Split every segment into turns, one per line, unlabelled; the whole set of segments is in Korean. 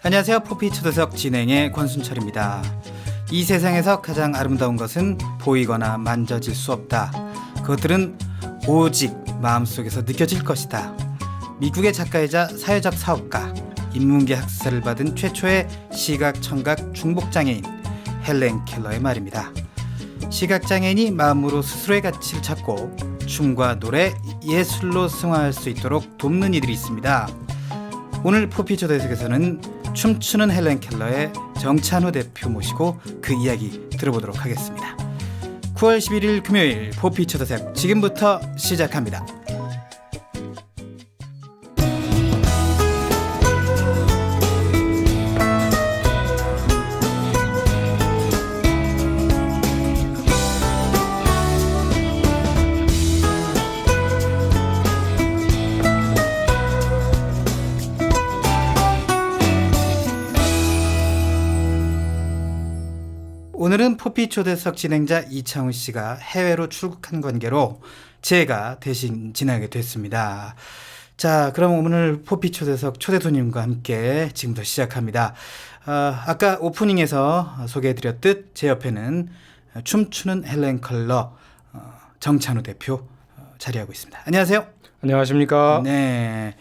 안녕하세요. 포피 초대석 진행의 권순철입니다. 이 세상에서 가장 아름다운 것은 보이거나 만져질 수 없다. 그것들은 오직 마음속에서 느껴질 것이다. 미국의 작가이자 사회적 사업가, 인문계 학사를 받은 최초의 시각, 청각, 중복장애인 헬렌 켈러의 말입니다. 시각장애인이 마음으로 스스로의 가치를 찾고 춤과 노래, 예술로 승화할 수 있도록 돕는 이들이 있습니다. 오늘 포피 초대석에서는 춤추는 헬렌 켈러의 정찬우 대표 모시고 그 이야기 들어보도록 하겠습니다. 9월 11일 금요일 포피 초대석 지금부터 시작합니다. 오늘은 포피 초대석 진행자 이창훈 씨가 해외로 출국한 관계로 제가 대신 진행하게 됐습니다. 자, 그럼 오늘 포피 초대석 초대 손님과 함께 지금부터 시작합니다. 아까 오프닝에서 소개해드렸듯 제 옆에는 춤추는 헬렌 켈러 정찬우 대표 자리하고 있습니다. 안녕하세요.
안녕하십니까.
네.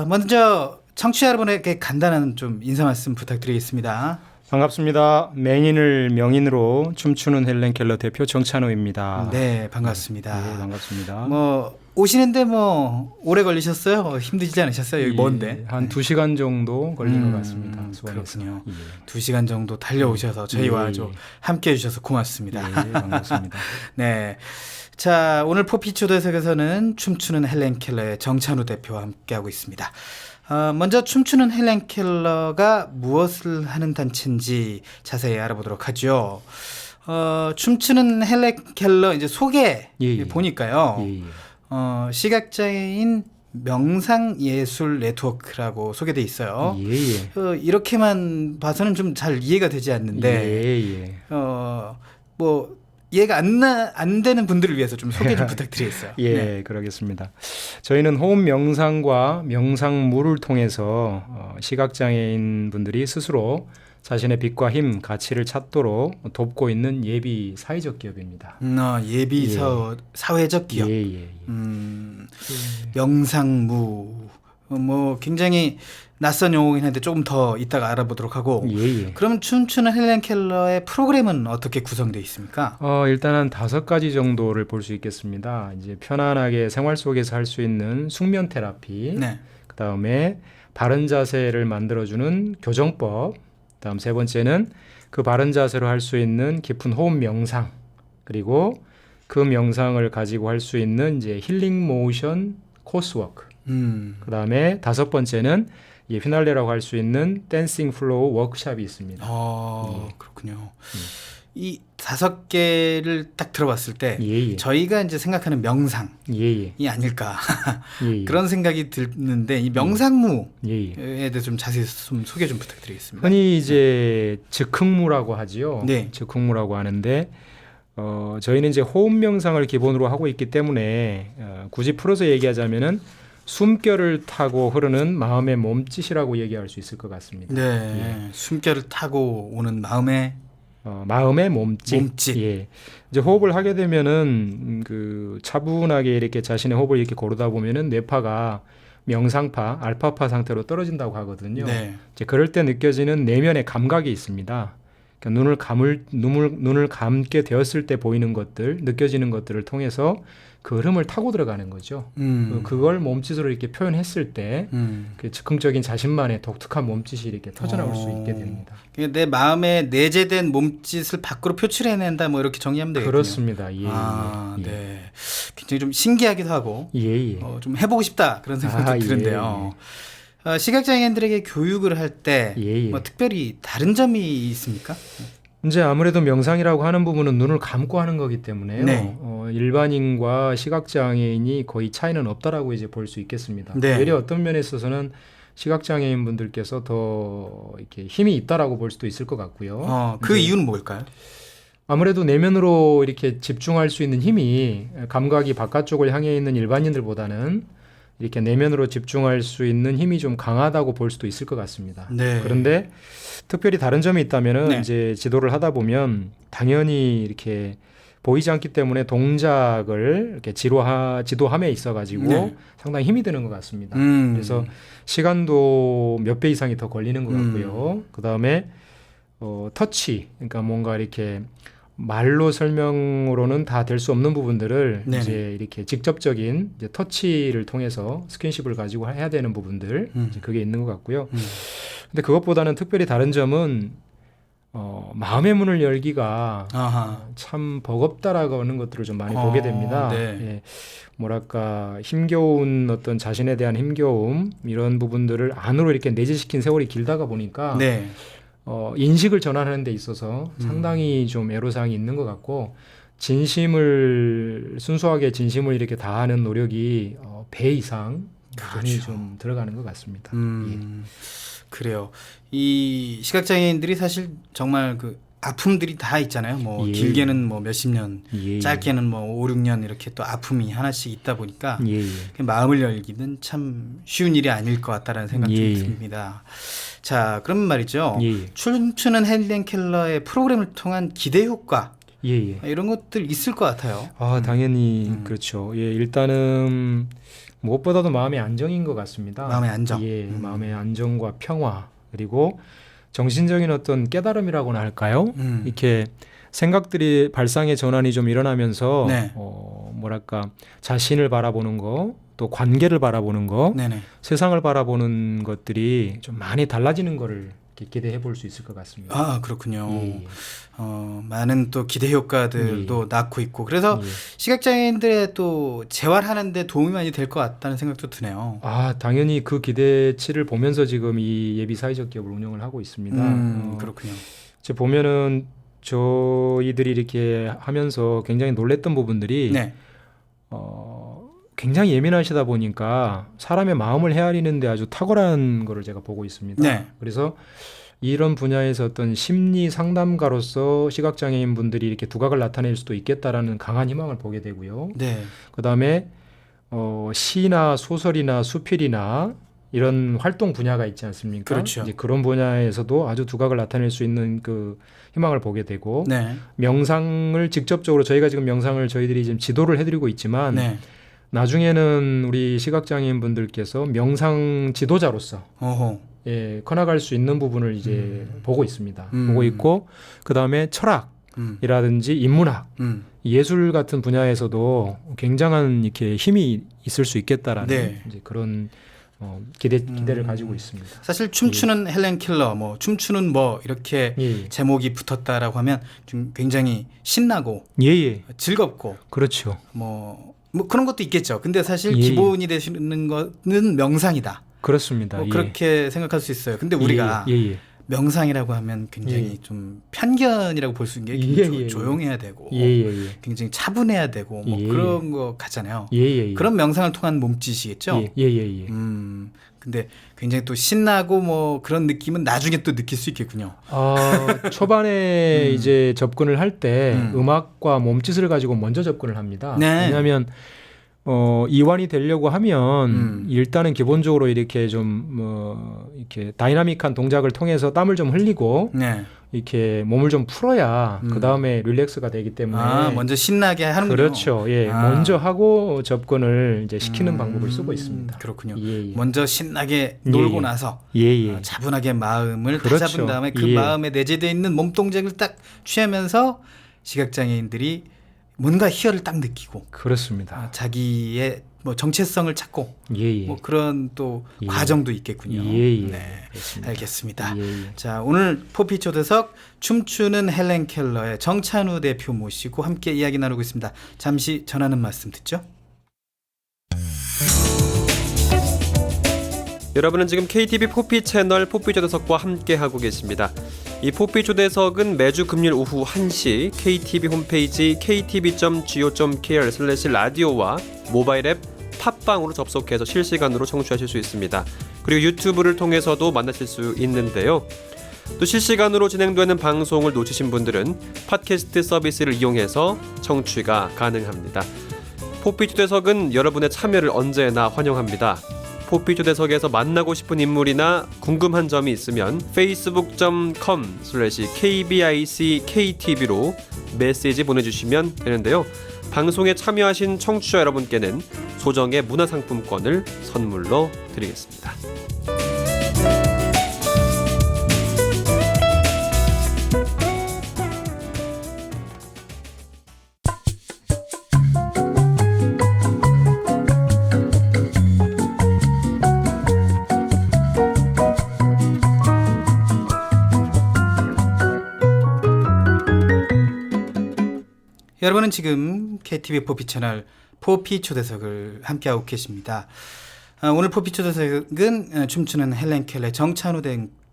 먼저 청취자 여러분에게 간단한 좀 인사 말씀 부탁드리겠습니다.
반갑습니다. 맹인을 명인으로 춤추는 헬렌 켈러 대표 정찬호입니다.
네, 반갑습니다.
네, 반갑습니다.
오시는데 오래 걸리셨어요? 힘들지 않으셨어요? 여기 먼데.
한 2시간 정도 걸린 것 같습니다.
그렇군요.
예.
2시간 정도 달려오셔서 저희와 아주 함께해 주셔서 고맙습니다.
예, 반갑습니다.
네. 자, 오늘 포피 초대석에서는 춤추는 헬렌 켈러의 정찬우 대표와 함께하고 있습니다. 먼저 춤추는 헬렌 켈러가 무엇을 하는 단체인지 자세히 알아보도록 하죠. 춤추는 헬렌 켈러 이제 소개 보니까요. 시각장애인 명상예술 네트워크라고 소개돼 있어요. 이렇게만 봐서는 좀 잘 이해가 되지 않는데 이해가 안 되는 분들을 위해서 좀 소개 좀 부탁드리겠어요.
예,
네.
그러겠습니다. 저희는 호흡 명상과 명상물을 통해서 시각장애인 분들이 스스로 자신의 빛과 힘, 가치를 찾도록 돕고 있는 예비 사회적 기업입니다.
예비 사회적 기업. 명상무 굉장히 낯선 용어긴 한데 조금 더 이따가 알아보도록 하고. 그럼 춤추는 헬렌 켈러의 프로그램은 어떻게 구성되어 있습니까?
일단 한 5가지 정도를 볼 수 있겠습니다. 이제 편안하게 생활 속에서 할 수 있는 숙면 테라피,
네.
그다음에 바른 자세를 만들어주는 교정법, 그다음 3번째는 그 바른 자세로 할 수 있는 깊은 호흡 명상, 그리고 그 명상을 가지고 할 수 있는 이제 힐링 모션 코스워크, 그다음에 5번째는 휘날레라고 할 수 있는 댄싱 플로우 워크숍이 있습니다.
그렇군요. 이 5개를 딱 들어봤을 때 저희가 이제 생각하는 명상이 아닐까 그런 생각이 드는데 이 명상무에 대해서 좀 자세히 좀 소개 좀 부탁드리겠습니다.
흔히 이제 즉흥무라고 하지요.
네.
즉흥무라고 하는데 저희는 이제 호흡 명상을 기본으로 하고 있기 때문에 굳이 풀어서 얘기하자면은 숨결을 타고 흐르는 마음의 몸짓이라고 얘기할 수 있을 것 같습니다.
네, 숨결을 타고 오는 마음의
몸짓. 이제 호흡을 하게 되면은 그 차분하게 이렇게 자신의 호흡을 이렇게 고르다 보면은 뇌파가 명상파, 알파파 상태로 떨어진다고 하거든요.
네.
이제 그럴 때 느껴지는 내면의 감각이 있습니다. 그러니까 눈을 감게 되었을 때 보이는 것들, 느껴지는 것들을 통해서 그 흐름을 타고 들어가는 거죠. 그걸 몸짓으로 이렇게 표현했을 때 그 즉흥적인 자신만의 독특한 몸짓이 이렇게 터져나올 수 있게 됩니다.
내 마음에 내재된 몸짓을 밖으로 표출해낸다 이렇게 정리하면 되겠군요.
그렇습니다.
네. 굉장히 좀 신기하기도 하고 좀 해보고 싶다 그런 생각도 드는데요. 시각장애인들에게 교육을 할 때 특별히 다른 점이 있습니까?
이제 아무래도 명상이라고 하는 부분은 눈을 감고 하는 거기 때문에요.
네.
일반인과 시각장애인이 거의 차이는 없다라고 이제 볼 수 있겠습니다.
네.
오히려 어떤 면에 있어서는 시각장애인 분들께서 더 이렇게 힘이 있다라고 볼 수도 있을 것 같고요.
그 이유는 뭘까요?
아무래도 내면으로 이렇게 집중할 수 있는 힘이 감각이 바깥쪽을 향해 있는 일반인들보다는 이렇게 내면으로 집중할 수 있는 힘이 좀 강하다고 볼 수도 있을 것 같습니다.
네.
그런데 특별히 다른 점이 있다면은
네.
이제 지도를 하다 보면 당연히 이렇게 보이지 않기 때문에 동작을 이렇게 지도함에 있어 가지고
네.
상당히 힘이 드는 것 같습니다.
음.
그래서 시간도 몇 배 이상이 더 걸리는 것 같고요. 그 다음에 터치, 그러니까 뭔가 이렇게 말로 설명으로는 다 될 수 없는 부분들을
네네.
이제 이렇게 직접적인 이제 터치를 통해서 스킨십을 가지고 해야 되는 부분들, 이제 그게 있는 것 같고요. 근데 그것보다는 특별히 다른 점은 마음의 문을 열기가
아하.
참 버겁다라고 하는 것들을 좀 많이 보게 됩니다.
네.
예, 뭐랄까 힘겨운 어떤 자신에 대한 힘겨움 이런 부분들을 안으로 이렇게 내재시킨 세월이 길다가 보니까
네.
인식을 전환하는 데 있어서 상당히 좀 애로사항이 있는 것 같고 순수하게 진심을 이렇게 다하는 노력이 배 이상 많이
그렇죠.
좀 들어가는 것 같습니다.
그래요. 이 시각장애인들이 사실 정말 그 아픔들이 다 있잖아요. 뭐
예.
길게는 뭐 몇십 년,
예.
짧게는 뭐 5, 6년 이렇게 또 아픔이 하나씩 있다 보니까
예.
그 마음을 열기는 참 쉬운 일이 아닐 것 같다라는 생각이
예.
듭니다. 자, 그럼 말이죠.
예.
춤추는 헬렌 켈러의 프로그램을 통한 기대 효과
예.
이런 것들 있을 것 같아요.
당연히 그렇죠. 예, 일단은 무엇보다도 마음의 안정인 것 같습니다.
마음의 안정.
예, 마음의 안정과 평화 그리고 정신적인 어떤 깨달음이라고나 할까요? 이렇게 생각들이 발상의 전환이 좀 일어나면서
네.
뭐랄까 자신을 바라보는 거, 또 관계를 바라보는 거,
네네.
세상을 바라보는 것들이 좀 많이 달라지는 거를 이렇게 기대해 볼 수 있을 것 같습니다.
아, 그렇군요.
예.
많은 또 기대 효과들도 낳고 있고 그래서
예.
시각장애인들의 또 재활하는 데 도움이 많이 될 것 같다는 생각도 드네요.
당연히 그 기대치를 보면서 지금 이 예비 사회적 기업을 운영을 하고 있습니다.
그렇군요.
이제 보면은 저희들이 이렇게 하면서 굉장히 놀랬던 부분들이
네.
굉장히 예민하시다 보니까 사람의 마음을 헤아리는데 아주 탁월한 거를 제가 보고 있습니다.
네.
그래서 이런 분야에서 어떤 심리 상담가로서 시각장애인 분들이 이렇게 두각을 나타낼 수도 있겠다라는 강한 희망을 보게 되고요.
네.
그 다음에 시나 소설이나 수필이나 이런 활동 분야가 있지 않습니까?
그렇죠.
이제 그런 분야에서도 아주 두각을 나타낼 수 있는 그 희망을 보게 되고
네.
명상을 직접적으로 저희가 지금 명상을 저희들이 지금 지도를 해드리고 있지만
네.
나중에는 우리 시각장애인 분들께서 명상 지도자로서
어허.
커나갈 수 있는 부분을 이제 보고 있습니다. 보고 있고 그 다음에 철학이라든지 인문학, 예술 같은 분야에서도 굉장한 이렇게 힘이 있을 수 있겠다라는
네.
이제 그런 기대를 가지고 있습니다.
사실 춤추는 헬렌 켈러, 뭐 춤추는 뭐 이렇게
예.
제목이 붙었다라고 하면 좀 굉장히 신나고
예.
즐겁고
그렇죠.
뭐 그런 것도 있겠죠. 근데 사실
예.
기본이 되시는 거는 명상이다.
그렇습니다.
뭐 그렇게 생각할 수 있어요. 근데 우리가 명상이라고 하면 굉장히 좀 편견이라고 볼 수 있는 게 조용해야 되고 굉장히 차분해야 되고 뭐 그런 거 같잖아요. 그런 명상을 통한 몸짓이겠죠. 근데 굉장히 또 신나고 뭐 그런 느낌은 나중에 또 느낄 수 있겠군요.
초반에 이제 접근을 할 때 음악과 몸짓을 가지고 먼저 접근을 합니다.
네.
왜냐하면 이완이 되려고 하면 일단은 기본적으로 이렇게 이렇게 다이나믹한 동작을 통해서 땀을 좀 흘리고
네.
이렇게 몸을 좀 풀어야 그 다음에 릴렉스가 되기 때문에
먼저 신나게 하는군요.
그렇죠. 먼저 하고 접근을 이제 시키는 방법을 쓰고 있습니다.
그렇군요. 먼저 신나게 놀고 나서 차분하게 마음을
그렇죠.
다잡은 다음에 그 마음에 내재되어 있는 몸 동작을 딱 취하면서 시각장애인들이 뭔가 희열을 딱 느끼고
그렇습니다.
자기의 뭐 정체성을 찾고 뭐 그런 또 과정도 있겠군요. 네, 알겠습니다. 자, 오늘 포피 초대석 춤추는 헬렌 켈러의 정찬우 대표 모시고 함께 이야기 나누고 있습니다. 잠시 전하는 말씀 듣죠.
여러분은 지금 KTV 포피 채널 포피 초대석과 함께하고 계십니다. 이 포피 초대석은 매주 금요일 오후 1시 KTV 홈페이지 ktv.go.kr/radio와 모바일 앱 팟빵으로 접속해서 실시간으로 청취하실 수 있습니다. 그리고 유튜브를 통해서도 만나실 수 있는데요. 또 실시간으로 진행되는 방송을 놓치신 분들은 팟캐스트 서비스를 이용해서 청취가 가능합니다. 포피 초대석은 여러분의 참여를 언제나 환영합니다. 포피 초대석에서 만나고 싶은 인물이나 궁금한 점이 있으면 facebook.com/kbickTV로 메시지 보내주시면 되는데요. 방송에 참여하신 청취자 여러분께는 소정의 문화상품권을 선물로 드리겠습니다.
여러분은 지금 KTV 포피 채널 포피 초대석을 함께하고 계십니다. 오늘 포피 초대석은 춤추는 헬렌 켈러의 정찬우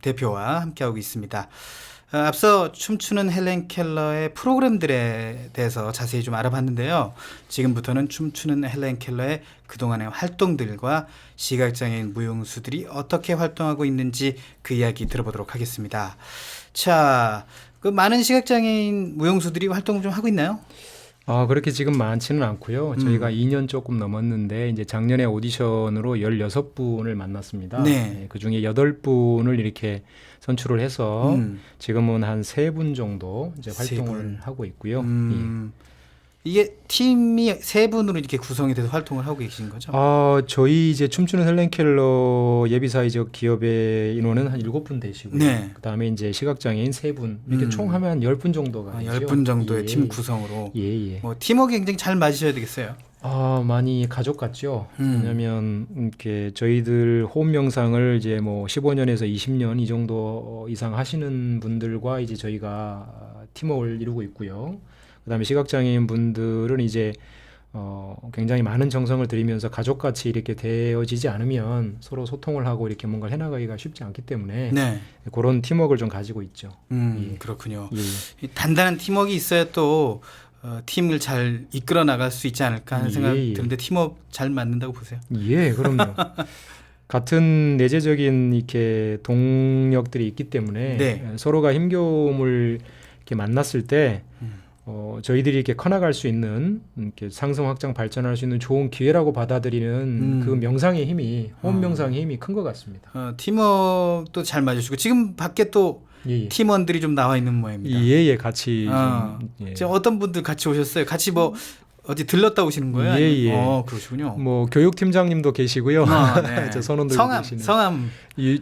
대표와 함께하고 있습니다. 앞서 춤추는 헬렌 켈러의 프로그램들에 대해서 자세히 좀 알아봤는데요. 지금부터는 춤추는 헬렌 켈러의 그동안의 활동들과 시각장애인 무용수들이 어떻게 활동하고 있는지 그 이야기 들어보도록 하겠습니다. 자, 그 많은 시각장애인 무용수들이 활동을 좀 하고 있나요?
그렇게 지금 많지는 않고요. 저희가 2년 조금 넘었는데 이제 작년에 오디션으로 16분을 만났습니다.
네.
그중에 8분을 이렇게 선출을 해서 지금은 한 3분 정도 이제 활동을 하고 있고요.
이게 팀이 3분으로 이렇게 구성이 돼서 활동을 하고 계신 거죠?
저희 이제 춤추는 헬렌 켈러 예비사회적 기업의 인원은 한 7분 되시고요.
네.
그다음에 이제 시각장애인 3분 이렇게 총 하면 한 10분 정도가 되죠.
10분 정도의 팀 구성으로.
예.
팀워크 굉장히 잘 맞으셔야 되겠어요.
많이 가족 같죠. 왜냐하면 이렇게 저희들 호흡 명상을 이제 뭐 15년에서 20년 이 정도 이상 하시는 분들과 이제 저희가 팀워크를 이루고 있고요. 그다음에 시각장애인 분들은 이제 굉장히 많은 정성을 들이면서 가족같이 이렇게 되어지지 않으면 서로 소통을 하고 이렇게 뭔가를 해나가기가 쉽지 않기 때문에
네.
그런 팀워크를 좀 가지고 있죠.
그렇군요.
예.
이 단단한 팀워크가 있어야 또 팀을 잘 이끌어 나갈 수 있지 않을까 하는 생각이 드는데 팀워크 잘 맞는다고 보세요?
예, 그럼요. 같은 내재적인 이렇게 동력들이 있기 때문에
네.
서로가 힘겨움을 이렇게 만났을 때 저희들이 이렇게 커나갈 수 있는 이렇게 상승 확장 발전할 수 있는 좋은 기회라고 받아들이는 그 명상의 힘이 호흡 명상의 힘이 큰 것 같습니다.
팀워크도 잘 맞으시고 지금 밖에 또
예.
팀원들이 좀 나와 있는 모양입니다.
예, 같이 좀,
지금 어떤 분들 같이 오셨어요? 같이 뭐 어디 들렀다 오시는 거예요?
예.
그러시군요.
뭐 교육팀장님도 계시고요.
네.
저 선원 들고 계시는
성함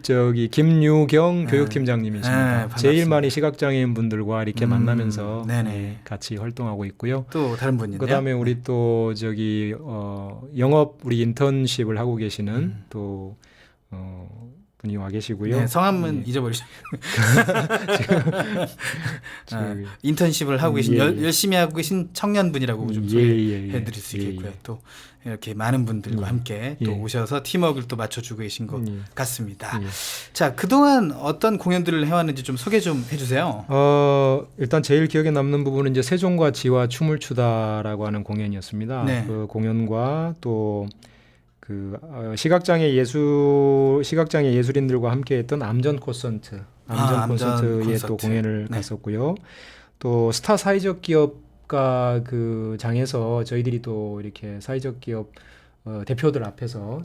저기 김유경 교육팀장님이십니다.
네,
제일 많이 시각장애인 분들과 이렇게 만나면서
네네.
같이 활동하고 있고요.
또 다른 분인데요.
그다음에 우리 또 저기 영업 우리 인턴십을 하고 계시는 또 분이 와 계시고요.
네, 성함은 잊어버리셨어요. 인턴십을 하고 계신 열심히 하고 계신 청년분이라고 좀 소개해드릴 수 있겠고요. 또 이렇게 많은 분들과 함께 또 오셔서 팀워크를 또 맞춰주고 계신 것 같습니다. 자, 그동안 어떤 공연들을 해왔는지 좀 소개 좀 해주세요.
일단 제일 기억에 남는 부분은 이제 세종과 지와 춤을 추다라고 하는 공연이었습니다.
네.
그 공연과 또 그 시각장애 예술인들과 함께했던 암전 콘서트에 또 공연을 갔었고요. 또 스타 사회적 기업가 그 장에서 저희들이 또 이렇게 사회적 기업 대표님들 앞에서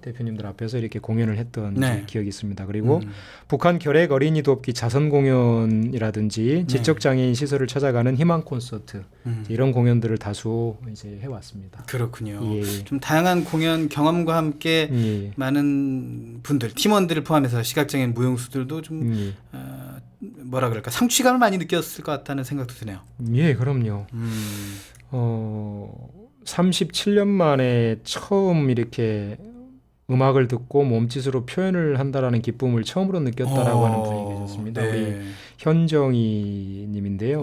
이렇게 공연을 했던 기억이 있습니다. 그리고 북한 결핵 어린이 돕기 자선 공연이라든지 지적 장애인 시설을 찾아가는 희망 콘서트 이런 공연들을 다수 이제 해왔습니다.
그렇군요.
예.
좀 다양한 공연 경험과 함께 많은 분들, 팀원들을 포함해서 시각장애인 무용수들도 좀 뭐라 그럴까 성취감을 많이 느꼈을 것 같다는 생각도 드네요.
예, 그럼요. 37년 만에 처음 이렇게 음악을 듣고 몸짓으로 표현을 한다라는 기쁨을 처음으로 느꼈다라고 하는 분이 계셨습니다. 우리 현정이 님인데요.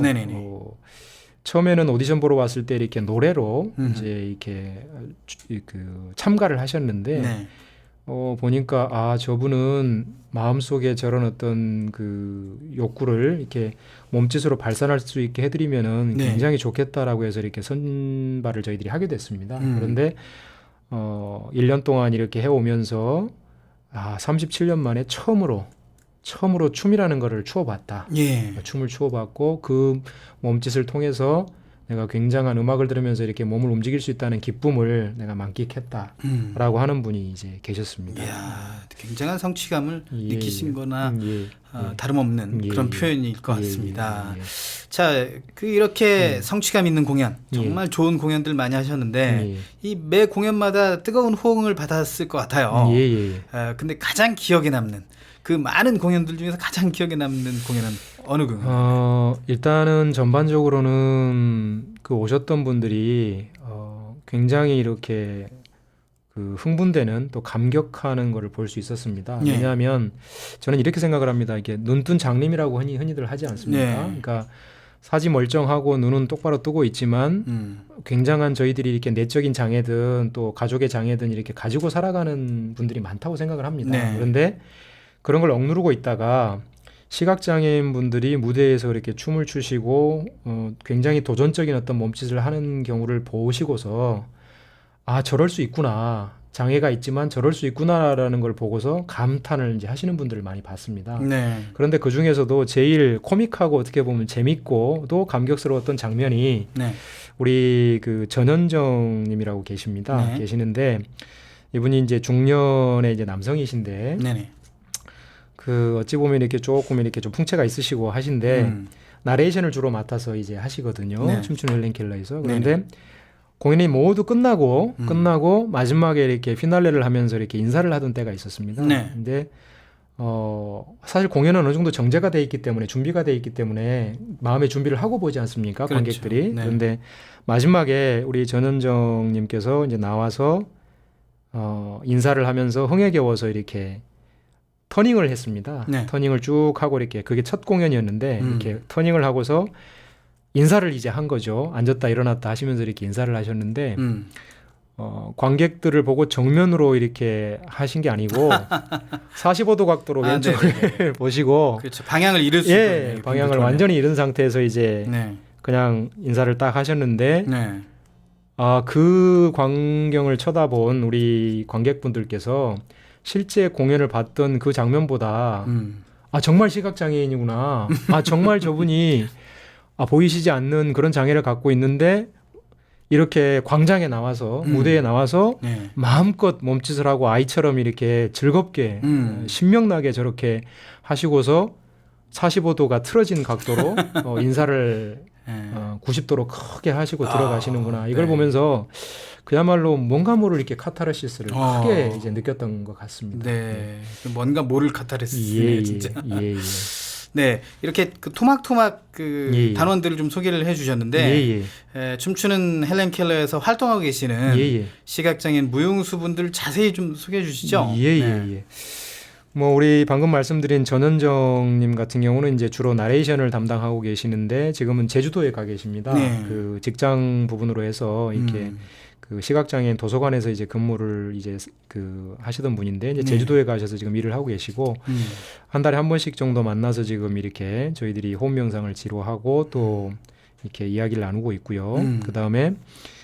처음에는 오디션 보러 왔을 때 이렇게 노래로 이제 이렇게 그 참가를 하셨는데 보니까 저분은 마음속에 저런 어떤 그 욕구를 이렇게 몸짓으로 발산할 수 있게 해드리면은 굉장히 좋겠다라고 해서 이렇게 선발을 저희들이 하게 됐습니다. 그런데 1년 동안 이렇게 해오면서 37년 만에 처음으로 처음으로 춤이라는 거를 추어봤다.
예.
춤을 추어봤고 그 몸짓을 통해서 내가 굉장한 음악을 들으면서 이렇게 몸을 움직일 수 있다는 기쁨을 내가 만끽했다라고 하는 분이 이제 계셨습니다.
이야, 굉장한 성취감을
예,
느끼신 거나
예,
다름없는
예,
그런
예.
표현일 것
예,
같습니다.
예, 예.
자, 이렇게 성취감 있는 공연, 정말 좋은 공연들 많이 하셨는데
예.
이 매 공연마다 뜨거운 호응을 받았을 것 같아요.
예, 예.
근데 가장 기억에 남는 그 많은 공연들 중에서 가장 기억에 남는 공연은 어느 공연?
일단은 전반적으로는 그 오셨던 분들이 굉장히 이렇게 그 흥분되는 또 감격하는 것을 볼 수 있었습니다.
예.
왜냐하면 저는 이렇게 생각을 합니다. 이게 눈뜬 장님이라고 흔히들 하지 않습니까?
네.
그러니까 사지 멀쩡하고 눈은 똑바로 뜨고 있지만 굉장한 저희들이 이렇게 내적인 장애든 또 가족의 장애든 이렇게 가지고 살아가는 분들이 많다고 생각을 합니다.
네.
그런데 그런 걸 억누르고 있다가 시각장애인 분들이 무대에서 이렇게 춤을 추시고 굉장히 도전적인 어떤 몸짓을 하는 경우를 보시고서 아 저럴 수 있구나 장애가 있지만 저럴 수 있구나라는 걸 보고서 감탄을 이제 하시는 분들을 많이 봤습니다.
네.
그런데 그 중에서도 제일 코믹하고 어떻게 보면 재밌고 또 감격스러웠던 장면이
네.
우리 그 전현정님이라고 계십니다.
네.
계시는데 이분이 이제 중년의 이제 남성이신데
네네.
그 어찌 보면 이렇게 조금 이렇게 좀 풍채가 있으시고 하신데 나레이션을 주로 맡아서 이제 하시거든요.
네.
춤추는 헬렌 켈러에서. 그런데 공연이 모두 끝나고 마지막에 이렇게 피날레를 하면서 이렇게 인사를 하던 때가 있었습니다.
네.
근데 사실 공연은 어느 정도 정제가 돼 있기 때문에 준비가 돼 있기 때문에 마음의 준비를 하고 보지 않습니까?
그렇죠.
관객들이.
네.
그런데 마지막에 우리 전현정님께서 이제 나와서 인사를 하면서 흥에 겨워서 이렇게 터닝을 했습니다.
네.
터닝을 쭉 하고 이렇게 그게 첫 공연이었는데 이렇게 터닝을 하고서 인사를 이제 한 거죠. 앉았다 일어났다 하시면서 이렇게 인사를 하셨는데 관객들을 보고 정면으로 이렇게 하신 게 아니고 45도 각도로 왼쪽을 보시고
그렇죠. 방향을 잃을 수
예,
있거든요.
방향을
그러면.
완전히 잃은 상태에서 이제
네.
그냥 인사를 딱 하셨는데
네.
그 광경을 쳐다본 우리 관객분들께서 실제 공연을 봤던 그 장면보다 정말 시각장애인이구나. 정말 저분이 보이시지 않는 그런 장애를 갖고 있는데 이렇게 광장에 나와서 무대에 나와서
네.
마음껏 몸짓을 하고 아이처럼 이렇게 즐겁게 신명나게 저렇게 하시고서 45도가 틀어진 각도로 인사를 90도로 크게 하시고 들어가시는구나. 이걸
네.
보면서 그야말로 뭔가 모를 이렇게 카타르시스를 크게 이제 느꼈던 것 같습니다.
네. 뭔가 모를 카타르시스네
예,
진짜.
예, 예.
네, 이렇게 그 토막토막 그
예, 예.
단원들을 좀 소개를 해주셨는데 춤추는 헬렌 켈러에서 활동하고 계시는 시각장애인 무용수 분들 자세히 좀 소개해 주시죠.
예. 뭐 우리 방금 말씀드린 전현정님 같은 경우는 이제 주로 나레이션을 담당하고 계시는데 지금은 제주도에 가 계십니다.
네.
그 직장 부분으로 해서 이렇게 그 시각장애인 도서관에서 이제 근무를 이제 그 하시던 분인데 이제 제주도에 가셔서 지금 일을 하고 계시고 한 달에 한 번씩 정도 만나서 지금 이렇게 저희들이 호흡 명상을 지도하고 또 이렇게 이야기를 나누고 있고요. 그 다음에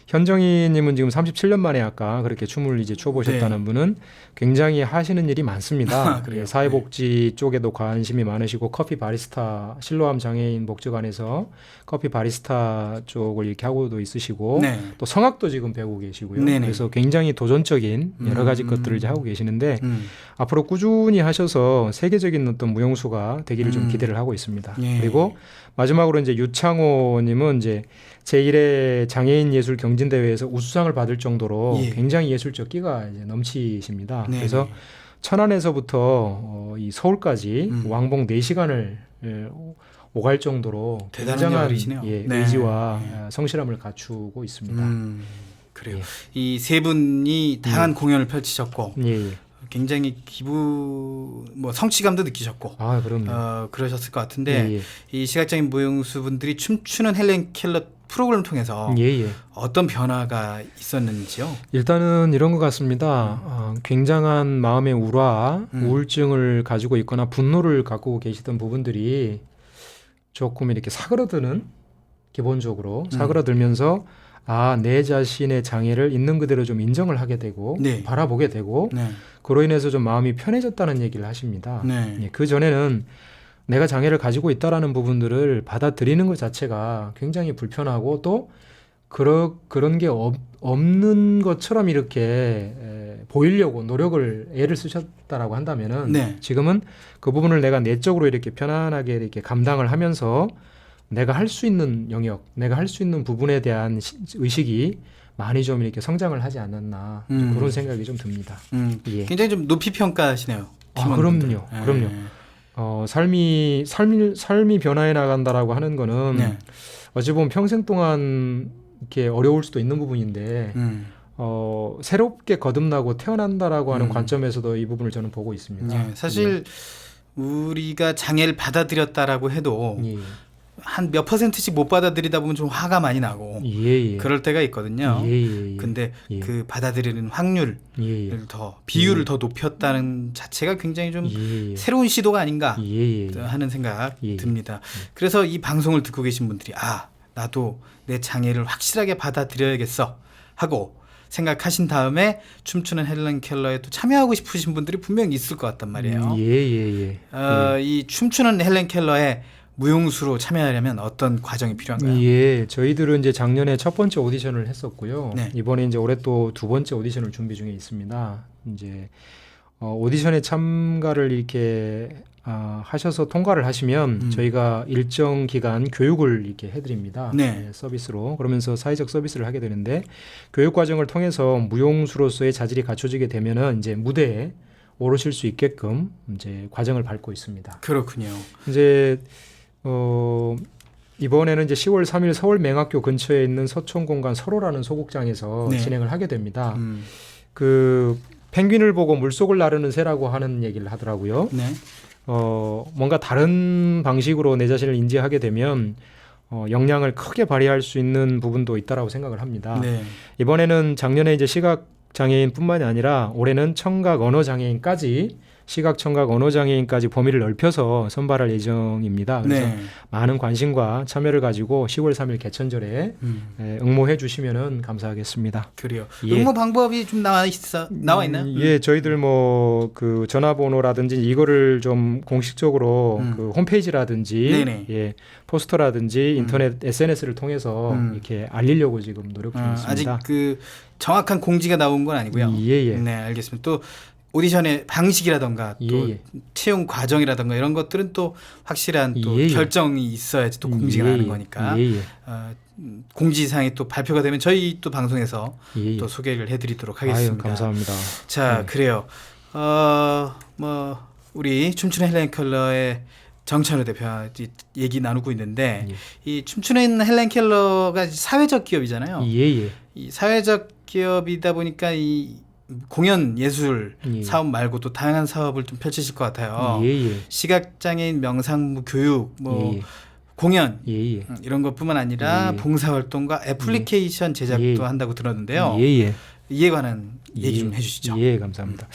현정이님은 지금 37년 만에 아까 그렇게 춤을 이제 춰보셨다는 분은 굉장히 하시는 일이 많습니다.
그래요?
사회복지 쪽에도 관심이 많으시고 커피 바리스타 실로암 장애인 복지관에서 커피 바리스타 쪽을 이렇게 하고도 있으시고 또 성악도 지금 배우고 계시고요. 그래서 굉장히 도전적인 여러 가지 것들을 이제 하고 계시는데 앞으로 꾸준히 하셔서 세계적인 어떤 무용수가 되기를 좀 기대를 하고 있습니다. 그리고 마지막으로 이제 유창호님은 이제 제1회 장애인 예술 경진대회에서 우수상을 받을 정도로 굉장히 예술적 끼가 이제 넘치십니다. 그래서 천안에서부터 이 서울까지 왕복 4시간을 오갈 정도로 굉장한 의지와 성실함을 갖추고 있습니다.
그래요. 이 세 분이 다양한 공연을 펼치셨고 굉장히 성취감도 느끼셨고
그럼요.
그러셨을 것 같은데 이 시각장애인 무용수 분들이 춤추는 헬렌 켈러 프로그램을 통해서 어떤 변화가 있었는지요?
일단은 이런 것 같습니다. 굉장한 마음의 우화, 우울증을 가지고 있거나 분노를 갖고 계시던 부분들이 조금 이렇게 사그러드는 기본적으로 사그러들면서 내 자신의 장애를 있는 그대로 좀 인정을 하게 되고
네.
바라보게 되고
네.
그로 인해서 좀 마음이 편해졌다는 얘기를 하십니다.
네.
예, 그 전에는 내가 장애를 가지고 있다라는 부분들을 받아들이는 것 자체가 굉장히 불편하고 또 그런 게 없는 것처럼 이렇게 보이려고 노력을 애를 쓰셨다라고 한다면은
네.
지금은 그 부분을 내가 내적으로 이렇게 편안하게 이렇게 감당을 하면서 내가 할 수 있는 영역, 내가 할 수 있는 부분에 대한 의식이 많이 좀 이렇게 성장을 하지 않았나 그런 생각이 좀 듭니다. 예.
굉장히 좀 높이 평가하시네요. 팀원분들.
그럼요. 삶이 변화해 나간다라고 하는 거는
네.
어찌 보면 평생 동안 이렇게 어려울 수도 있는 부분인데 새롭게 거듭나고 태어난다라고 하는 관점에서도 이 부분을 저는 보고 있습니다.
네. 사실 우리가 장애를 받아들였다라고 해도
예.
한 몇 %씩 못 받아들이다 보면 좀 화가 많이 나고
예.
그럴 때가 있거든요.
예.
근데
예.
그 받아들이는 확률을 더 비율을 더 높였다는 자체가 굉장히 좀 새로운 시도가 아닌가 하는 생각 듭니다. 그래서 이 방송을 듣고 계신 분들이 나도 내 장애를 확실하게 받아들여야겠어 하고 생각하신 다음에 춤추는 헬렌 켈러에 또 참여하고 싶으신 분들이 분명히 있을 것 같단 말이에요. 이 춤추는 헬렌 켈러에 무용수로 참여하려면 어떤 과정이 필요한가요?
예, 저희들은 이제 작년에 첫 번째 오디션을 했었고요.
네.
이번에 이제 올해 또 두 번째 오디션을 준비 중에 있습니다. 이제 오디션에 참가를 이렇게 하셔서 통과를 하시면 저희가 일정 기간 교육을 이렇게 해드립니다.
네.
서비스로. 그러면서 사회적 서비스를 하게 되는데 교육 과정을 통해서 무용수로서의 자질이 갖춰지게 되면은 이제 무대에 오르실 수 있게끔 이제 과정을 밟고 있습니다.
그렇군요.
이제 이번에는 이제 10월 3일 서울 맹학교 근처에 있는 서촌공간 서로라는 소극장에서
네.
진행을 하게 됩니다. 그 펭귄을 보고 물속을 나르는 새라고 하는 얘기를 하더라고요.
네.
뭔가 다른 방식으로 내 자신을 인지하게 되면 역량을 크게 발휘할 수 있는 부분도 있다라고 생각을 합니다.
네.
이번에는 작년에 이제 시각 장애인뿐만이 아니라 올해는 청각 언어 장애인까지 시각 청각 언어 장애인까지 범위를 넓혀서 선발할 예정입니다. 그래서
네.
많은 관심과 참여를 가지고 10월 3일 개천절에 응모해 주시면은 감사하겠습니다.
그래요.
예.
응모 방법이 좀 나와 있나요?
예, 저희들 뭐 그 전화번호라든지 이거를 좀 공식적으로 그 홈페이지라든지
네네.
예, 포스터라든지 인터넷 SNS를 통해서 이렇게 알리려고 지금 노력 중에 있습니다.
아직 그 정확한 공지가 나온 건 아니고요.
예.
네, 알겠습니다. 또 오디션의 방식이라던가 또 채용 과정이라던가 이런 것들은 또 확실한 또 결정이 있어야지 또 공지가 나는 거니까 공지사항이 또 발표가 되면 저희 또 방송에서 또 소개를 해드리도록 하겠습니다.
아유, 감사합니다.
자, 그래요. 뭐 우리 춤추는 헬렌 켈러의 정찬호 대표 얘기 나누고 있는데 이 춤추는 헬렌 켈러가 사회적 기업이잖아요. 이 사회적 기업이다 보니까 이 공연 예술 사업 말고 또 다양한 사업을 좀 펼치실 것 같아요. 시각장애인 명상무 교육 뭐 공연 이런 것뿐만 아니라 봉사활동과 애플리케이션 제작도 한다고 들었는데요. 이에 관한 얘기 좀 해주시죠.
예, 감사합니다.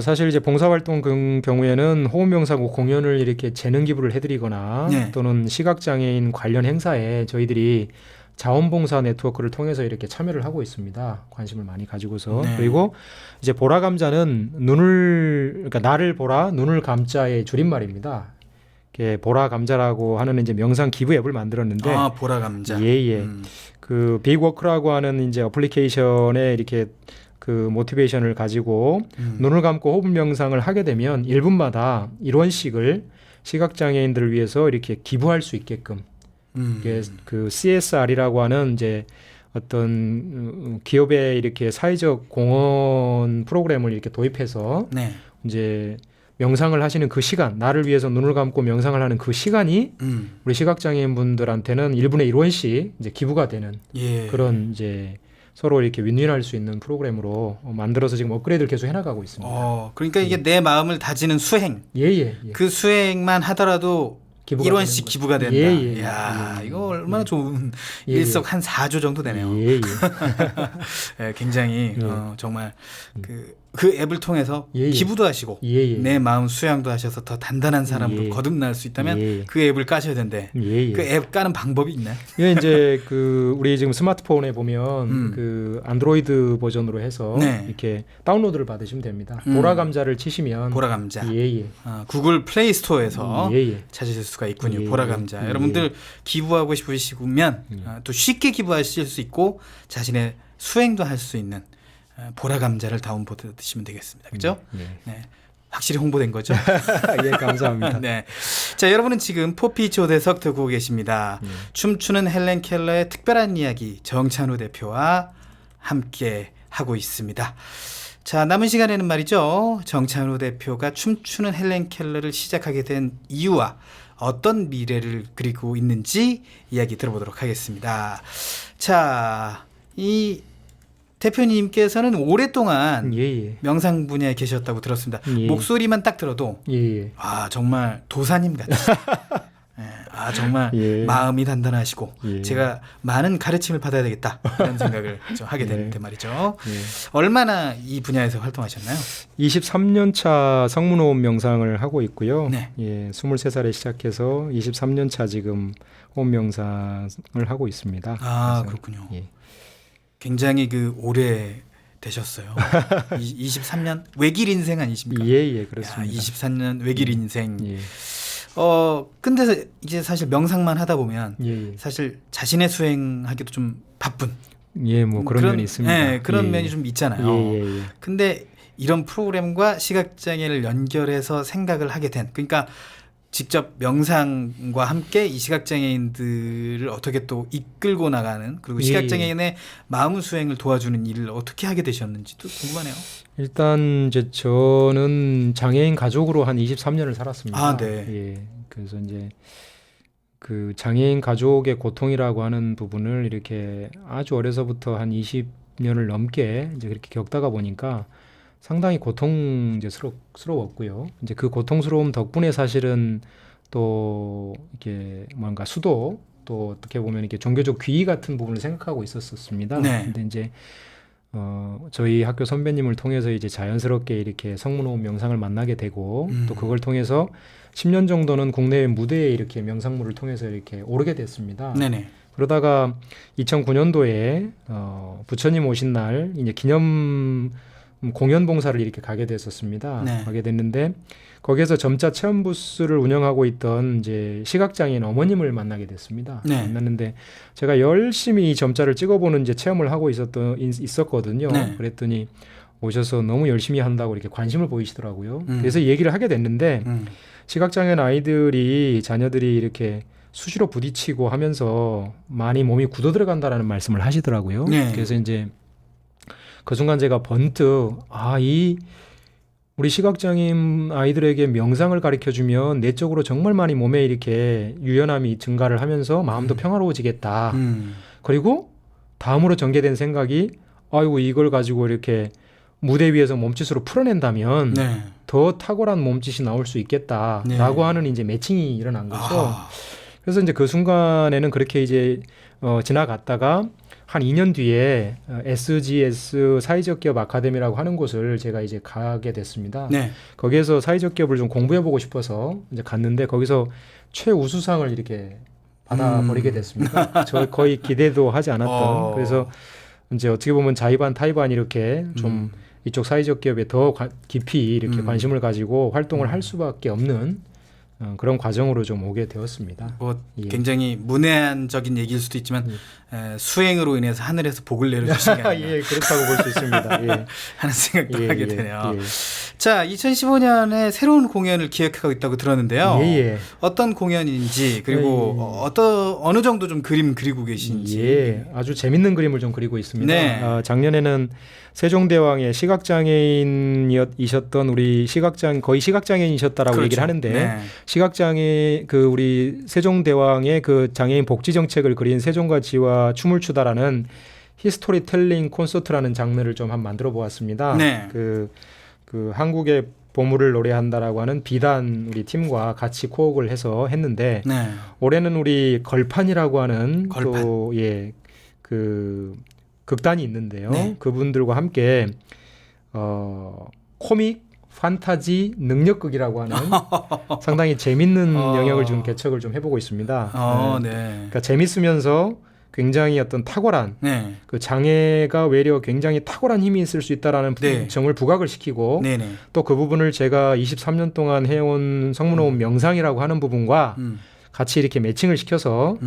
사실 이제 봉사활동 경우에는 호흡명상 공연을 이렇게 재능 기부를 해드리거나 또는 시각장애인 관련 행사에 저희들이 자원봉사 네트워크를 통해서 이렇게 참여를 하고 있습니다. 관심을 많이 가지고서. 그리고 이제 보라 감자는 그러니까 나를 보라 눈을 감자의 줄임말입니다. 이렇게 보라 감자라고 하는 이제 명상 기부 앱을 만들었는데
보라 감자.
그 빅워크라고 하는 이제 어플리케이션에 이렇게 그 모티베이션을 가지고 눈을 감고 호흡 명상을 하게 되면 1분마다 1원씩을 시각장애인들을 위해서 이렇게 기부할 수 있게끔 이게 그 CSR이라고 하는 이제 어떤 기업의 이렇게 사회적 공헌 프로그램을 이렇게 도입해서 이제 명상을 하시는 그 시간, 나를 위해서 눈을 감고 명상을 하는 그 시간이 우리 시각장애인 분들한테는 1분에 1원씩 이제 기부가 되는 그런 이제 서로 이렇게 윈윈할 수 있는 프로그램으로 만들어서 지금 업그레이드를 계속 해나가고 있습니다.
그러니까 이게 내 마음을 다지는 수행. 그 수행만 하더라도 1원씩 기부가 된다. 이야, 이거 얼마나 좋은 일석 한 4조 정도 되네요. 굉장히 정말 그 그 앱을 통해서
예, 예.
기부도 하시고
예, 예.
내 마음 수양도 하셔서 더 단단한 사람으로
예.
거듭날 수 있다면
예, 예.
그 앱을 까셔야 되는데
예, 예.
그 앱 까는 방법이 있나요?
이게 이제 그 우리 지금 스마트폰에 보면
음.
그 안드로이드 버전으로 해서
네.
이렇게 다운로드를 받으시면 됩니다.
음.
보라 감자를 치시면
보라 감자.
예예.
구글 플레이 스토어에서
예예.
찾으실 수가 있군요.
예,
보라
예.
감자.
예.
여러분들 기부하고 싶으시면
예.
또 쉽게 기부하실 수 있고 자신의 수행도 할 수 있는 보라 감자를 다운받아 드시면 되겠습니다. 그렇죠?
예.
네. 확실히 홍보된 거죠?
예, 감사합니다.
네. 자, 여러분은 지금 포피 초대석 듣고 계십니다.
예.
춤추는 헬렌 켈러의 특별한 이야기 정찬우 대표와 함께 하고 있습니다. 자, 남은 시간에는 말이죠. 정찬우 대표가 춤추는 헬렌 켈러를 시작하게 된 이유와 어떤 미래를 그리고 있는지 이야기 들어보도록 하겠습니다. 자, 이 대표님께서는 오랫동안
예예.
명상 분야에 계셨다고 들었습니다.
예.
목소리만 딱 들어도
예예.
정말 도사님 같으시죠. 예, 정말
예.
마음이 단단하시고
예.
제가 많은 가르침을 받아야 되겠다 이런 생각을 좀 하게
네.
되는데 말이죠.
예.
얼마나 이 분야에서 활동하셨나요?
23년 차 성문호흡 명상을 하고 있고요.
네.
예, 23살에 시작해서 23년 차 지금 호흡 명상을 하고 있습니다. 그래서,
그렇군요.
예.
굉장히 오래 되셨어요. 23년 외길 인생 아니십니까?
예, 그렇습니다.
23년 외길 인생.
예.
근데 이제 사실 명상만 하다 보면
예.
사실 자신의 수행하기도 좀 바쁜.
예, 뭐 그런 면이 있습니다.
네, 그런
예.
면이 좀 있잖아요.
예.
근데 이런 프로그램과 시각장애를 연결해서 생각을 하게 된, 그러니까 직접 명상과 함께 이 시각장애인들을 어떻게 또 이끌고 나가는, 그리고
예.
시각장애인의 마음 수행을 도와주는 일을 어떻게 하게 되셨는지도 궁금하네요.
일단 이제 저는 장애인 가족으로 한 23년을 살았습니다.
네.
예. 그래서 이제 그 장애인 가족의 고통이라고 하는 부분을 이렇게 아주 어려서부터 한 20년을 넘게 이제 그렇게 겪다가 보니까 상당히 고통스러웠고요. 이제 그 고통스러움 덕분에 사실은 또 이게 뭔가 수도 또 어떻게 보면 이렇게 종교적 귀의 같은 부분을 생각하고 있었습니다.
네.
근데 이제 저희 학교 선배님을 통해서 이제 자연스럽게 이렇게 성문호흡 명상을 만나게 되고 또 그걸 통해서 10년 정도는 국내외 무대에 이렇게 명상물을 통해서 이렇게 오르게 됐습니다.
네네.
그러다가 2009년도에 부처님 오신 날 이제 기념 공연 봉사를 이렇게 가게 됐었습니다.
네.
가게 됐는데 거기에서 점자 체험 부스를 운영하고 있던 이제 시각장애인 어머님을 만나게 됐습니다.
네.
만났는데 제가 열심히 이 점자를 찍어보는 이제 체험을 하고 있었거든요.
네.
그랬더니 오셔서 너무 열심히 한다고 이렇게 관심을 보이시더라고요. 그래서 얘기를 하게 됐는데 시각장애인 아이들이 자녀들이 이렇게 수시로 부딪히고 하면서 많이 몸이 굳어 들어간다라는 말씀을 하시더라고요.
네.
그래서 이제 그 순간 제가 번뜩 이 우리 시각장애인 아이들에게 명상을 가르쳐주면 내적으로 정말 많이 몸에 이렇게 유연함이 증가를 하면서 마음도 평화로워지겠다. 그리고 다음으로 전개된 생각이 아이고 이걸 가지고 이렇게 무대 위에서 몸짓으로 풀어낸다면
네.
더 탁월한 몸짓이 나올 수 있겠다라고
네.
하는 이제 매칭이 일어난 거죠.
아하.
그래서 이제 그 순간에는 그렇게 이제 지나갔다가 한 2년 뒤에 SGS 사회적 기업 아카데미라고 하는 곳을 제가 이제 가게 됐습니다.
네.
거기에서 사회적 기업을 좀 공부해보고 싶어서 이제 갔는데 거기서 최우수상을 이렇게 받아버리게 됐습니다. 저 거의 기대도 하지 않았던. 그래서 이제 어떻게 보면 자의반 타의반 이렇게 좀 이쪽 사회적 기업에 더 깊이 이렇게 관심을 가지고 활동을 할 수밖에 없는 그런 과정으로 좀 오게 되었습니다. 예.
굉장히 문외한적인 얘기일 수도 있지만 수행으로 인해서 하늘에서 복을 내려주신 게 아니라
예, 그렇다고 볼 수 있습니다. 예.
하는 생각도 하게 되네요.
예.
자, 2015년에 새로운 공연을 기획하고 있다고 들었는데요.
예.
어떤 공연인지 그리고 어느 정도 좀 그림 그리고 계신지.
예, 아주 재밌는 그림을 좀 그리고 있습니다.
네.
작년에는 세종대왕의 시각장애인이셨던 우리 거의 시각장애인이셨다라고
그렇죠.
얘기를 하는데
네.
시각장애 우리 세종대왕의 그 장애인 복지 정책을 그린 세종과지와 춤을 추다라는 히스토리텔링 콘서트라는 장르를 좀 한번 만들어 보았습니다.
네.
그 한국의 보물을 노래한다라고 하는 비단 우리 팀과 같이 코업을 해서 했는데
네.
올해는 우리 걸판이라고 하는
걸판.
그 극단이 있는데요.
네.
그분들과 함께 코믹 판타지 능력극이라고 하는 상당히 재밌는 영역을 좀 개척을 좀 해보고 있습니다.
네.
그러니까 재밌으면서 굉장히 어떤 탁월한
네.
그 장애가 외려 굉장히 탁월한 힘이 있을 수 있다라는
네.
점을 부각을 시키고
네네.
또 그 부분을 제가 23년 동안 해온 성문호흡 명상이라고 하는 부분과 같이 이렇게 매칭을 시켜서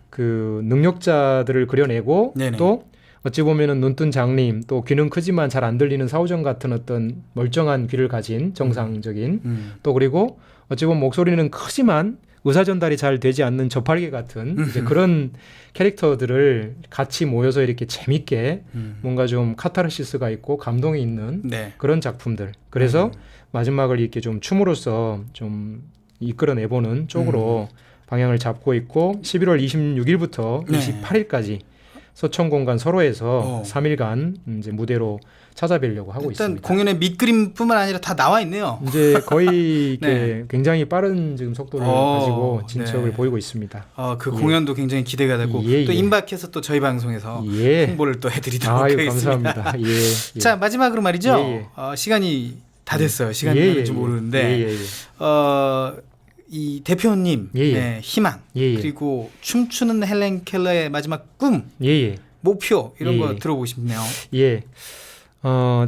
그 능력자들을 그려내고
네네.
또 어찌 보면은 눈뜬 장님 또 귀는 크지만 잘 안 들리는 사오정 같은 어떤 멀쩡한 귀를 가진 정상적인 또 그리고 어찌 보면 목소리는 크지만 의사 전달이 잘 되지 않는 저팔계 같은 이제 그런 캐릭터들을 같이 모여서 이렇게 재밌게 뭔가 좀 카타르시스가 있고 감동이 있는
네.
그런 작품들. 그래서 마지막을 이렇게 좀 춤으로써 좀 이끌어내보는 쪽으로 방향을 잡고 있고 11월 26일부터
네.
28일까지 서천공간 서로에서 3일간 이제 무대로 찾아뵈려고 하고
일단
있습니다.
공연의 밑그림뿐만 아니라 다 나와 있네요.
이제 거의 이렇게
네.
굉장히 빠른 지금 속도를 가지고 진척을
네.
보이고 있습니다.
그
예.
공연도 굉장히 기대가 되고
예,
또
예.
임박해서 또 저희 방송에서
예.
홍보를 또 해드리도록
아유,
하겠습니다.
감사합니다. 예, 예.
자 마지막으로 말이죠.
예, 예.
시간이 다 됐어요. 시간이
예,
가는지
예,
모르는데
예, 예, 예.
이 대표님
예, 예.
네, 희망
예, 예.
그리고 춤추는 헬렌 켈러의 마지막 꿈
예, 예.
목표 이런
예,
거
예.
들어보고 싶네요.
예.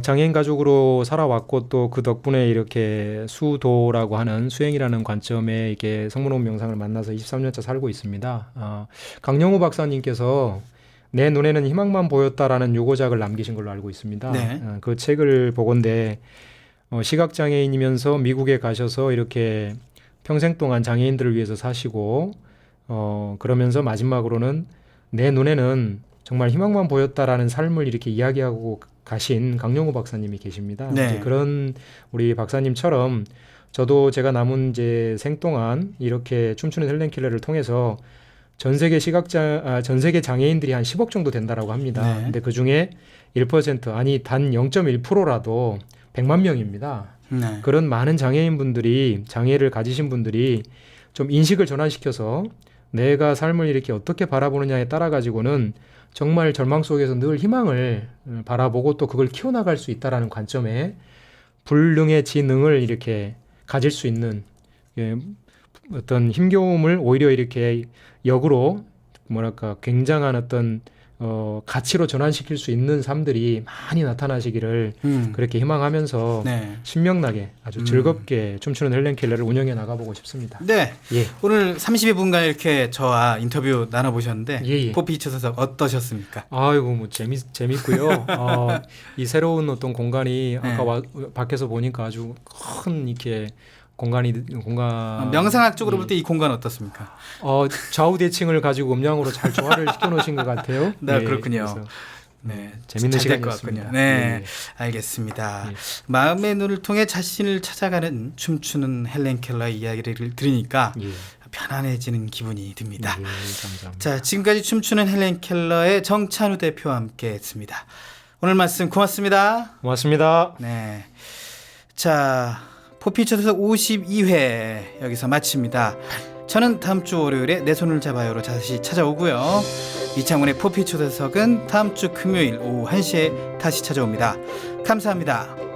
장애인 가족으로 살아왔고 또 그 덕분에 이렇게 수도라고 하는 수행이라는 관점에 이렇게 성문호흡 명상을 만나서 23년차 살고 있습니다. 강영우 박사님께서 내 눈에는 희망만 보였다라는 유고작을 남기신 걸로 알고 있습니다.
네.
그 책을 보건대 시각장애인이면서 미국에 가셔서 이렇게 평생 동안 장애인들을 위해서 사시고 그러면서 마지막으로는 내 눈에는 정말 희망만 보였다라는 삶을 이렇게 이야기하고 가신 강영우 박사님이 계십니다.
네.
이제 그런 우리 박사님처럼 저도 제가 남은 이제 생 동안 이렇게 춤추는 헬렌 켈러를 통해서 전 세계 전 세계 장애인들이 한 10억 정도 된다라고 합니다.
네.
근데 그 중에 1% 아니 단 0.1%라도 100만 명입니다.
네.
그런 많은 장애인분들이 장애를 가지신 분들이 좀 인식을 전환시켜서 내가 삶을 이렇게 어떻게 바라보느냐에 따라 가지고는 정말 절망 속에서 늘 희망을 바라보고 또 그걸 키워나갈 수 있다라는 관점에 불능의 지능을 이렇게 가질 수 있는 어떤 힘겨움을 오히려 이렇게 역으로 뭐랄까 굉장한 어떤 가치로 전환시킬 수 있는 삶들이 많이 나타나시기를 그렇게 희망하면서
네.
신명나게 아주 즐겁게 춤추는 헬렌 켈러를 운영해 나가보고 싶습니다.
네.
예.
오늘 30분간 이렇게 저와 인터뷰 나눠보셨는데
예, 예.
포피 초대석 어떠셨습니까?
아이고 뭐 재밌고요. 이 새로운 어떤 공간이 아까
네.
밖에서 보니까 아주 큰 이렇게 공간
명상학적으로 볼 때 이 공간 어떻습니까?
좌우 대칭을 가지고 음량으로 잘 조화를 시켜놓으신 것 같아요.
네, 그렇군요.
그래서
네,
재밌는
잘될것
시간이었습니다.
같군요. 네,
예.
알겠습니다.
예.
마음의 눈을 통해 자신을 찾아가는 춤추는 헬렌 켈러의 이야기를 들으니까
예.
편안해지는 기분이 듭니다.
예, 감사합니다.
자, 지금까지 춤추는 헬렌 켈러의 정찬우 대표와 함께했습니다. 오늘 말씀 고맙습니다.
고맙습니다.
네, 자, 포피 초대석 52회 여기서 마칩니다. 저는 다음 주 월요일에 내 손을 잡아요로 다시 찾아오고요. 이창훈의 포피 초대석은 다음 주 금요일 오후 1시에 다시 찾아옵니다. 감사합니다.